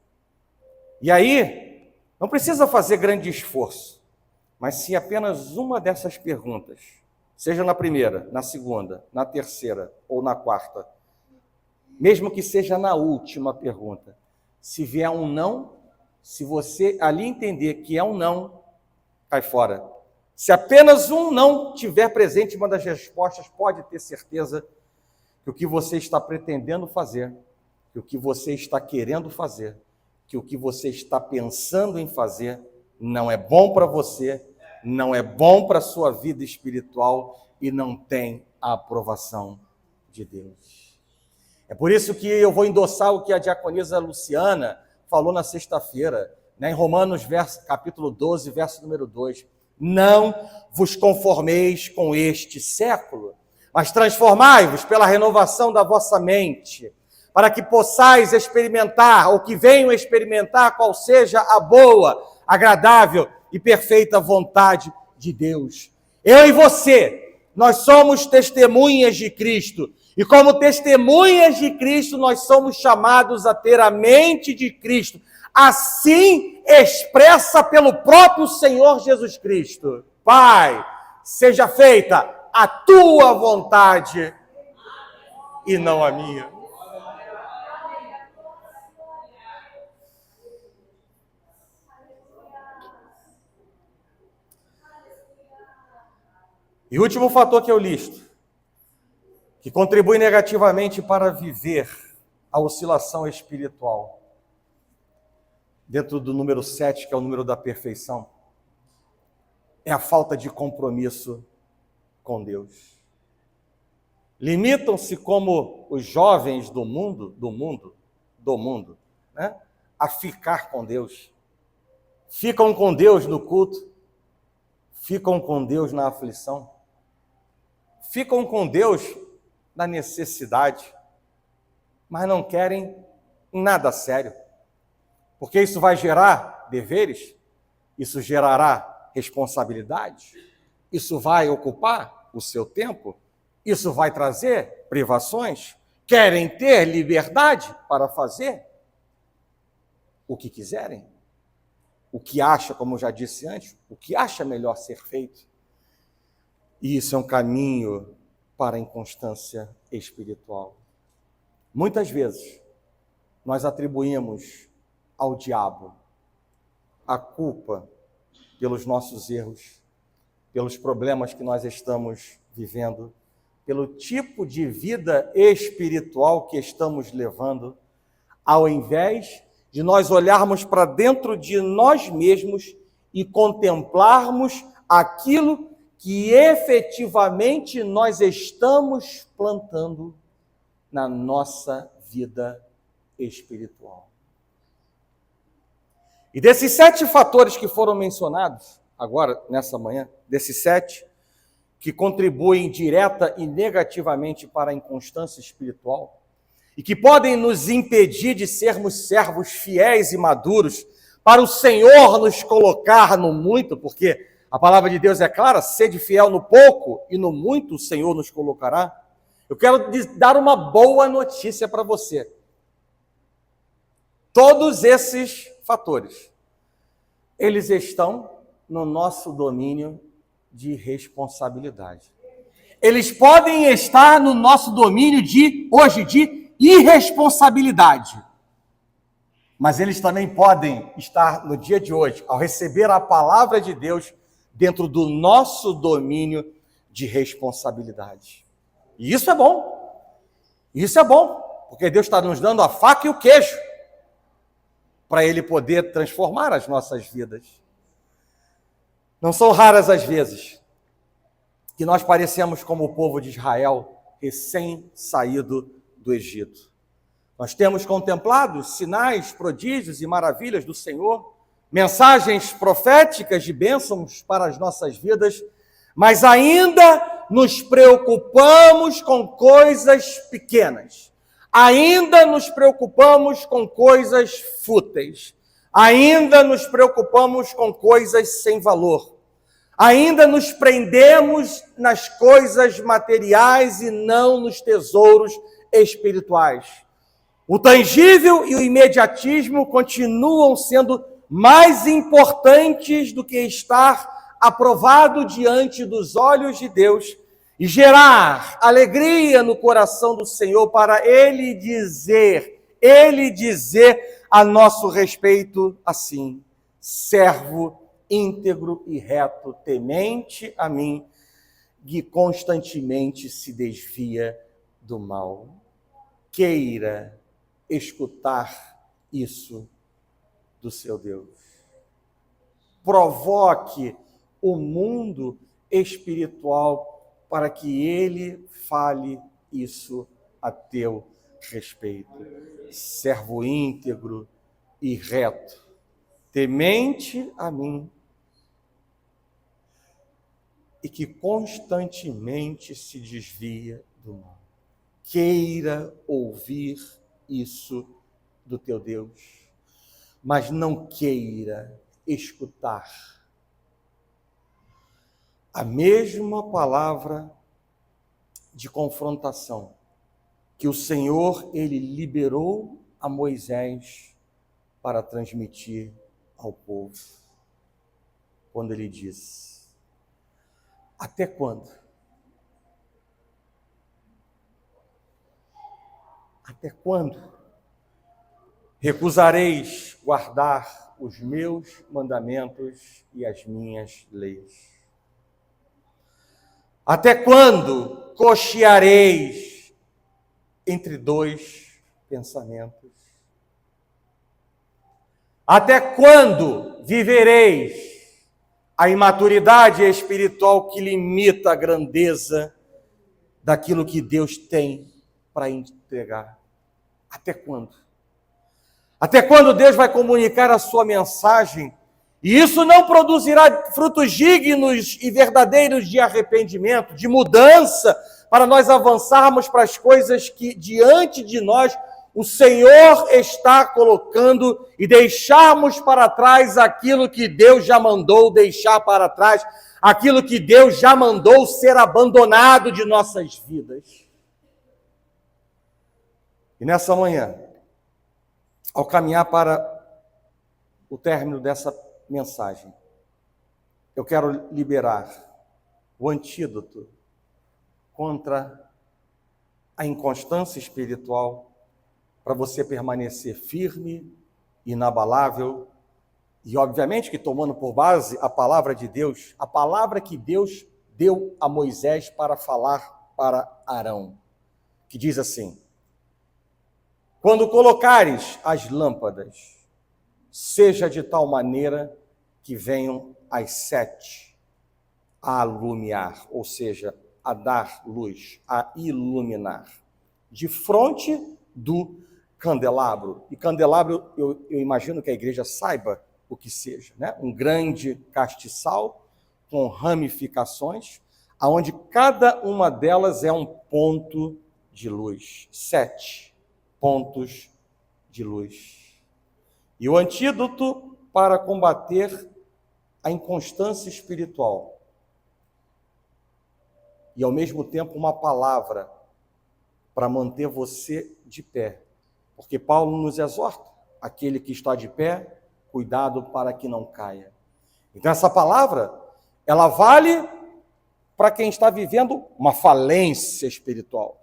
E aí, não precisa fazer grande esforço, mas se apenas uma dessas perguntas, seja na primeira, na segunda, na terceira ou na quarta, mesmo que seja na última pergunta, se vier um não, se você ali entender que é um não, cai fora. Se apenas um não tiver presente em uma das respostas, pode ter certeza que o que você está pretendendo fazer, que o que você está querendo fazer, que o que você está pensando em fazer não é bom para você, não é bom para a sua vida espiritual e não tem a aprovação de Deus. É por isso que eu vou endossar o que a diaconisa Luciana falou na sexta-feira, em Romanos capítulo 12, verso número 2. Não vos conformeis com este século, mas transformai-vos pela renovação da vossa mente, para que possais experimentar, ou que venham experimentar, qual seja a boa, agradável e perfeita vontade de Deus. Eu e você, nós somos testemunhas de Cristo, e como testemunhas de Cristo, nós somos chamados a ter a mente de Cristo, assim expressa pelo próprio Senhor Jesus Cristo. Pai, seja feita a tua vontade e não a minha. E o último fator que eu listo, que contribui negativamente para viver a oscilação espiritual, dentro do número 7, que é o número da perfeição, é a falta de compromisso com Deus. Limitam-se como os jovens do mundo, né? A ficar com Deus. Ficam com Deus no culto, ficam com Deus na aflição, ficam com Deus na necessidade, mas não querem nada sério, porque isso vai gerar deveres, isso gerará responsabilidade, isso vai ocupar o seu tempo, isso vai trazer privações, querem ter liberdade para fazer o que quiserem, o que acha, como eu já disse antes, o que acha melhor ser feito. E isso é um caminho para a inconstância espiritual. Muitas vezes, nós atribuímos ao diabo a culpa pelos nossos erros, pelos problemas que nós estamos vivendo, pelo tipo de vida espiritual que estamos levando, ao invés de nós olharmos para dentro de nós mesmos e contemplarmos aquilo que efetivamente nós estamos plantando na nossa vida espiritual. E desses 7 fatores que foram mencionados agora, nessa manhã, desses 7 que contribuem direta e negativamente para a inconstância espiritual e que podem nos impedir de sermos servos fiéis e maduros para o Senhor nos colocar no muito, porque a palavra de Deus é clara, sede fiel no pouco e no muito o Senhor nos colocará. Eu quero dar uma boa notícia para você. Todos esses fatores, eles estão no nosso domínio de responsabilidade. Eles podem estar no nosso domínio hoje de irresponsabilidade. Mas eles também podem estar no dia de hoje, ao receber a palavra de Deus, dentro do nosso domínio de responsabilidade. E isso é bom. Isso é bom, porque Deus está nos dando a faca e o queijo. para Ele poder transformar as nossas vidas. Não são raras as vezes que nós parecemos como o povo de Israel, recém-saído do Egito. Nós temos contemplado sinais, prodígios e maravilhas do Senhor, mensagens proféticas de bênçãos para as nossas vidas, mas ainda nos preocupamos com coisas pequenas, ainda nos preocupamos com coisas fúteis, ainda nos preocupamos com coisas sem valor, ainda nos prendemos nas coisas materiais e não nos tesouros espirituais. O tangível e o imediatismo continuam sendo mais importantes do que estar aprovado diante dos olhos de Deus e gerar alegria no coração do Senhor para Ele dizer a nosso respeito assim: servo íntegro e reto, temente a mim, que constantemente se desvia do mal. Queira escutar isso do seu Deus. Provoque o mundo espiritual para que ele fale isso a teu respeito. Servo íntegro e reto, temente a mim, e que constantemente se desvia do mal. Queira ouvir isso do teu Deus, mas não queira escutar a mesma palavra de confrontação que o Senhor, ele liberou a Moisés para transmitir ao povo, quando ele disse: até quando? Até quando recusareis guardar os meus mandamentos e as minhas leis? Até quando cocheareis entre dois pensamentos? Até quando vivereis a imaturidade espiritual que limita a grandeza daquilo que Deus tem para entregar? Até quando? Até quando Deus vai comunicar a sua mensagem e isso não produzirá frutos dignos e verdadeiros de arrependimento, de mudança, para nós avançarmos para as coisas que diante de nós o Senhor está colocando e deixarmos para trás aquilo que Deus já mandou deixar para trás, aquilo que Deus já mandou ser abandonado de nossas vidas. E nessa manhã, ao caminhar para o término dessa mensagem, eu quero liberar o antídoto contra a inconstância espiritual, para você permanecer firme, inabalável, e obviamente que tomando por base a palavra de Deus, a palavra que Deus deu a Moisés para falar para Arão, que diz assim: quando colocares as lâmpadas, seja de tal maneira que venham as 7 a alumiar, ou seja, a dar luz, a iluminar, de fronte do candelabro. E candelabro, eu imagino que a igreja saiba o que seja, né? Um grande castiçal com ramificações, aonde cada uma delas é um ponto de luz. 7 pontos de luz. E o antídoto para combater a inconstância espiritual e, ao mesmo tempo, uma palavra para manter você de pé. Porque Paulo nos exorta: aquele que está de pé, cuidado para que não caia. Então essa palavra, ela vale para quem está vivendo uma falência espiritual,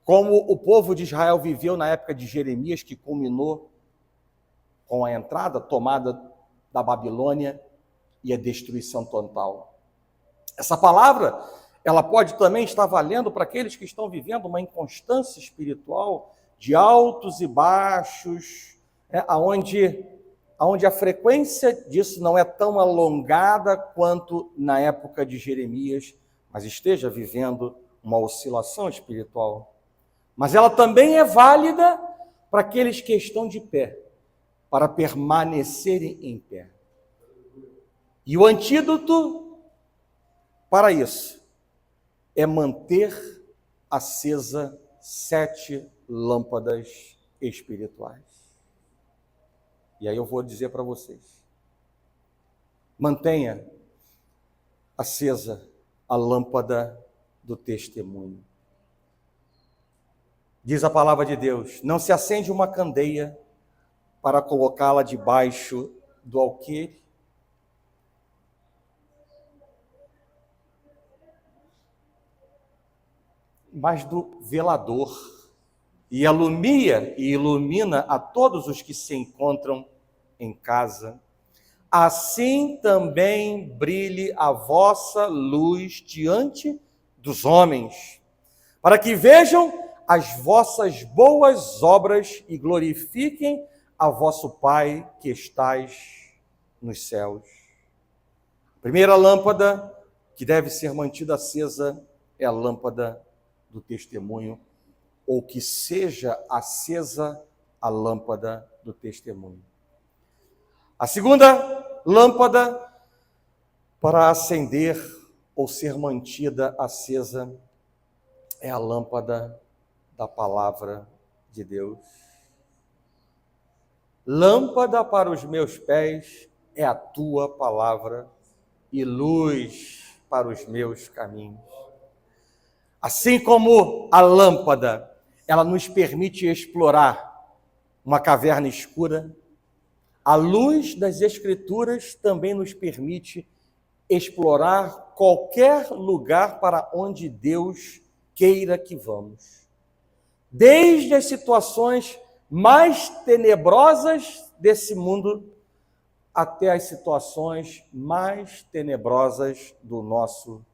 como o povo de Israel viveu na época de Jeremias, que culminou com a entrada, tomada da Babilônia e a destruição total. Essa palavra, ela pode também estar valendo para aqueles que estão vivendo uma inconstância espiritual, de altos e baixos, Aonde a frequência disso não é tão alongada quanto na época de Jeremias, mas esteja vivendo uma oscilação espiritual. Mas ela também é válida para aqueles que estão de pé, para permanecerem em pé. E o antídoto para isso é manter acesa 7 lâmpadas espirituais. E aí eu vou dizer para vocês: mantenha acesa a lâmpada do testemunho. Diz a palavra de Deus: não se acende uma candeia para colocá-la debaixo do alqueire, mas do velador, e alumia e ilumina a todos os que se encontram em casa. Assim também brilhe a vossa luz diante dos homens, para que vejam as vossas boas obras e glorifiquem a vosso Pai que estais nos céus. A primeira lâmpada que deve ser mantida acesa é a lâmpada do testemunho, ou que seja acesa a lâmpada do testemunho. A segunda lâmpada para acender ou ser mantida acesa é a lâmpada da palavra de Deus. Lâmpada para os meus pés é a tua palavra e luz para os meus caminhos. Assim como a lâmpada, ela nos permite explorar uma caverna escura, a luz das Escrituras também nos permite explorar qualquer lugar para onde Deus queira que vamos. Desde as situações mais tenebrosas desse mundo até as situações mais tenebrosas do nosso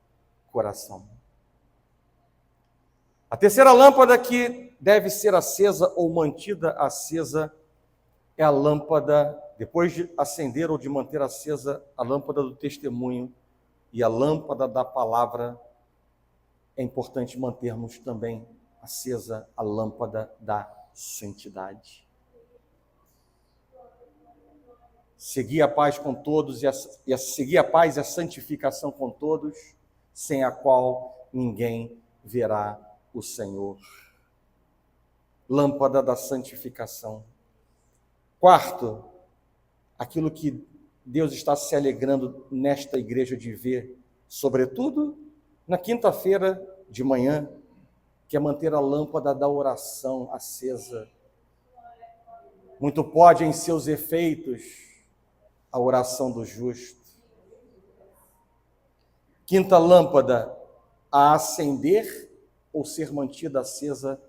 coração. A terceira lâmpada que deve ser acesa ou mantida acesa é a lâmpada, depois de acender ou de manter acesa, a lâmpada do testemunho e a lâmpada da palavra. É importante mantermos também acesa a lâmpada da santidade. Seguir a paz com todos e seguir a paz e a santificação com todos, sem a qual ninguém verá o Senhor. Lâmpada da santificação. Quarto, aquilo que Deus está se alegrando nesta igreja de ver, sobretudo na quinta-feira de manhã, que é manter a lâmpada da oração acesa. Muito pode em seus efeitos a oração do justo. Quinta lâmpada a acender ou ser mantida acesa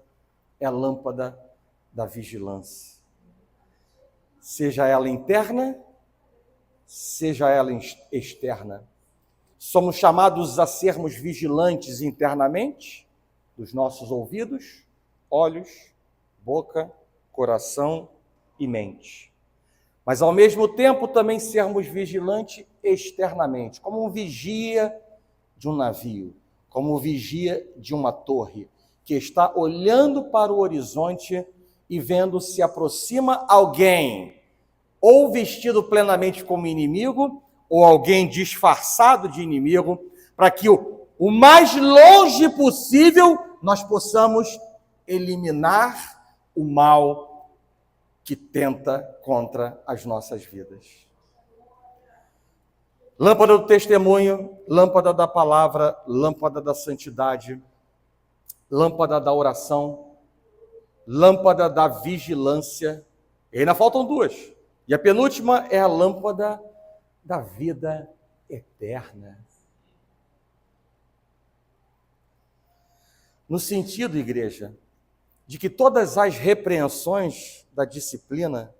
é a lâmpada da vigilância. Seja ela interna, seja ela externa. Somos chamados a sermos vigilantes internamente, dos nossos ouvidos, olhos, boca, coração e mente. Mas, ao mesmo tempo, também sermos vigilantes externamente, como um vigia de um navio, como um vigia de uma torre, que está olhando para o horizonte e vendo se aproxima alguém, ou vestido plenamente como inimigo, ou alguém disfarçado de inimigo, para que o mais longe possível nós possamos eliminar o mal que tenta contra as nossas vidas. Lâmpada do testemunho, lâmpada da palavra, lâmpada da santidade, lâmpada da oração, lâmpada da vigilância. E ainda faltam duas. E a penúltima é a lâmpada da vida eterna. No sentido, igreja, de que todas as repreensões da disciplina,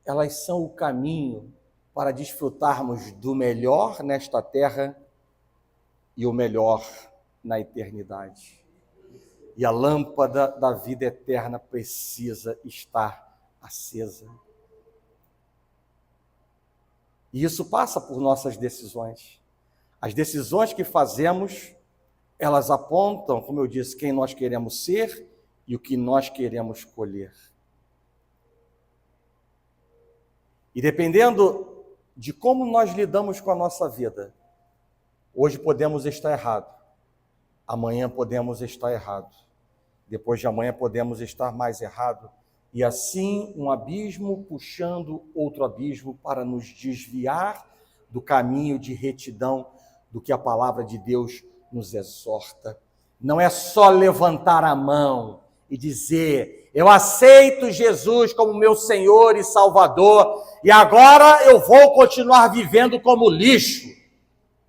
elas são o caminho para desfrutarmos do melhor nesta terra e o melhor na eternidade. E a lâmpada da vida eterna precisa estar acesa. E isso passa por nossas decisões. As decisões que fazemos, elas apontam, como eu disse, quem nós queremos ser e o que nós queremos colher. E dependendo de como nós lidamos com a nossa vida, hoje podemos estar errado, amanhã podemos estar errado, depois de amanhã podemos estar mais errado, e assim um abismo puxando outro abismo para nos desviar do caminho de retidão do que a palavra de Deus nos exorta. Não é só levantar a mão e dizer: eu aceito Jesus como meu Senhor e Salvador, e agora eu vou continuar vivendo como lixo.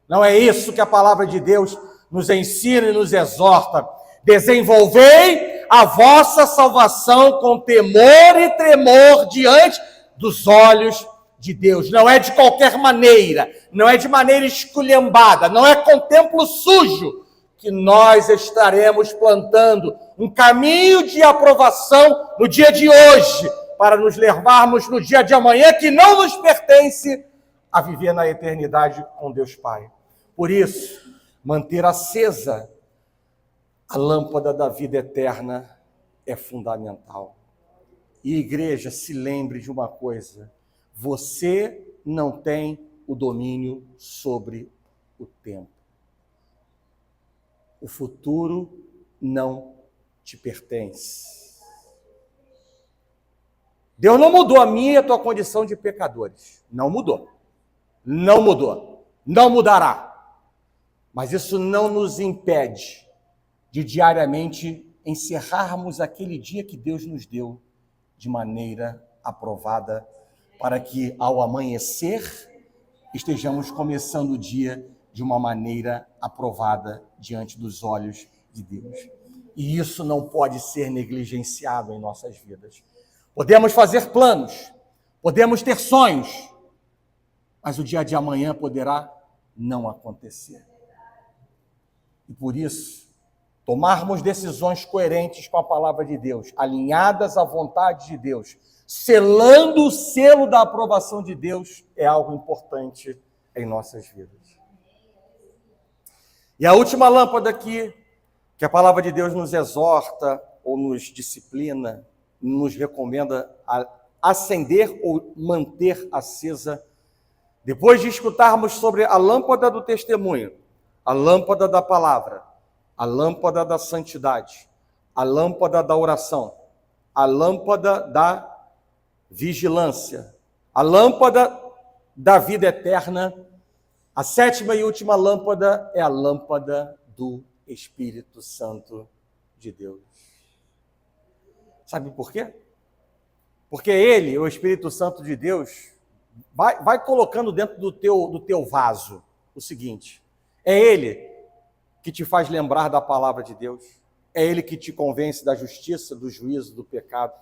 Não é isso que a palavra de Deus nos ensina e nos exorta. Desenvolvei a vossa salvação com temor e tremor diante dos olhos de Deus. Não é de qualquer maneira, não é de maneira esculhambada, não é com templo sujo que nós estaremos plantando um caminho de aprovação no dia de hoje, para nos levarmos no dia de amanhã, que não nos pertence, a viver na eternidade com Deus Pai. Por isso, manter acesa a lâmpada da vida eterna é fundamental. E igreja, se lembre de uma coisa: você não tem o domínio sobre o tempo. O futuro não te pertence. Deus não mudou a minha e a tua condição de pecadores. Não mudou. Não mudou. Não mudará. Mas isso não nos impede de diariamente encerrarmos aquele dia que Deus nos deu de maneira aprovada, para que ao amanhecer estejamos começando o dia de uma maneira aprovada diante dos olhos de Deus. E isso não pode ser negligenciado em nossas vidas. Podemos fazer planos, podemos ter sonhos, mas o dia de amanhã poderá não acontecer. E por isso, tomarmos decisões coerentes com a palavra de Deus, alinhadas à vontade de Deus, selando o selo da aprovação de Deus, é algo importante em nossas vidas. E a última lâmpada aqui, que a palavra de Deus nos exorta, ou nos disciplina, nos recomenda a acender ou manter acesa, depois de escutarmos sobre a lâmpada do testemunho, a lâmpada da palavra, a lâmpada da santidade, a lâmpada da oração, a lâmpada da vigilância, a lâmpada da vida eterna, a sétima e última lâmpada é a lâmpada do Espírito Santo de Deus. Sabe por quê? Porque ele, o Espírito Santo de Deus, vai colocando dentro do teu vaso o seguinte: é ele que te faz lembrar da palavra de Deus, é ele que te convence da justiça, do juízo, do pecado.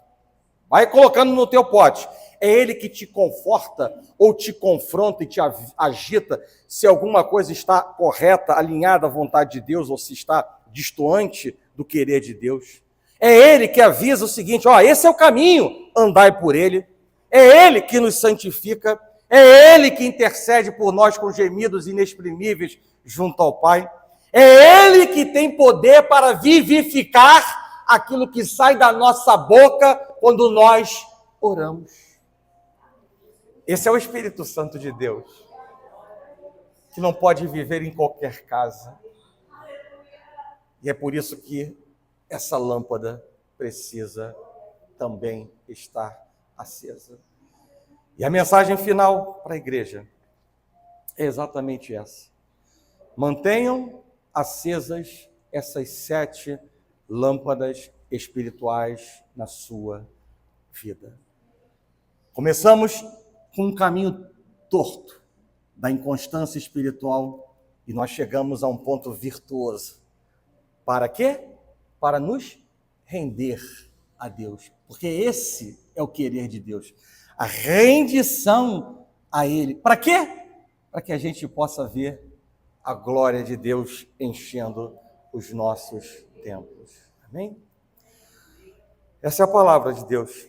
Vai colocando no teu pote. É ele que te conforta ou te confronta e te agita se alguma coisa está correta, alinhada à vontade de Deus ou se está distoante do querer de Deus. É ele que avisa o seguinte: esse é o caminho, andai por ele. É ele que nos santifica, é ele que intercede por nós com gemidos inexprimíveis junto ao Pai. É ele que tem poder para vivificar aquilo que sai da nossa boca quando nós oramos. Esse é o Espírito Santo de Deus, que não pode viver em qualquer casa. E é por isso que essa lâmpada precisa também estar acesa. E a mensagem final para a igreja é exatamente essa: mantenham acesas essas 7 lâmpadas espirituais na sua vida. Começamos com um caminho torto da inconstância espiritual e nós chegamos a um ponto virtuoso. Para quê? Para nos render a Deus, porque esse é o querer de Deus, a rendição a Ele. Para quê? Para que a gente possa ver a glória de Deus enchendo os nossos templos. Amém? Essa é a palavra de Deus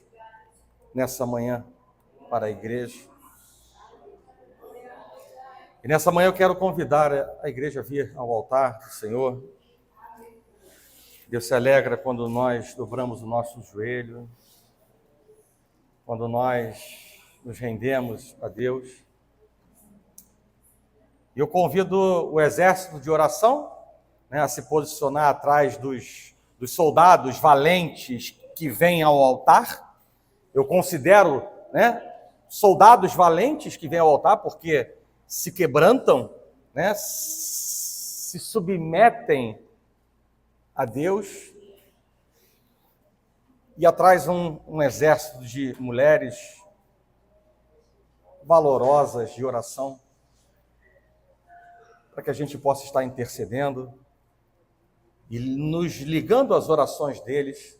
nessa manhã para a igreja. E nessa manhã eu quero convidar a igreja a vir ao altar do Senhor. Deus se alegra quando nós dobramos o nosso joelho, quando nós nos rendemos a Deus. E eu convido o exército de oração, né, a se posicionar atrás dos soldados valentes que vêm ao altar. Eu considero, né, soldados valentes que vêm ao altar porque se quebrantam, né, se submetem a Deus. E atrás um exército de mulheres valorosas de oração, para que a gente possa estar intercedendo e nos ligando às orações deles,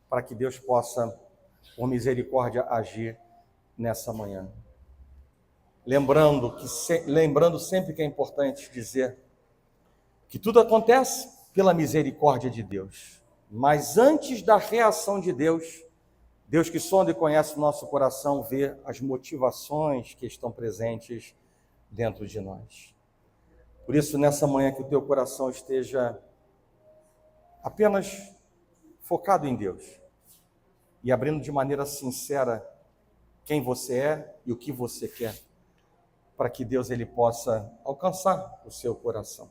para que Deus possa, por misericórdia, agir nessa manhã. Lembrando sempre que é importante dizer que tudo acontece pela misericórdia de Deus. Mas antes da reação de Deus, Deus que sonda e conhece o nosso coração, vê as motivações que estão presentes dentro de nós. Por isso, nessa manhã, que o teu coração esteja apenas focado em Deus e abrindo de maneira sincera quem você é e o que você quer, para que Deus ele possa alcançar o seu coração.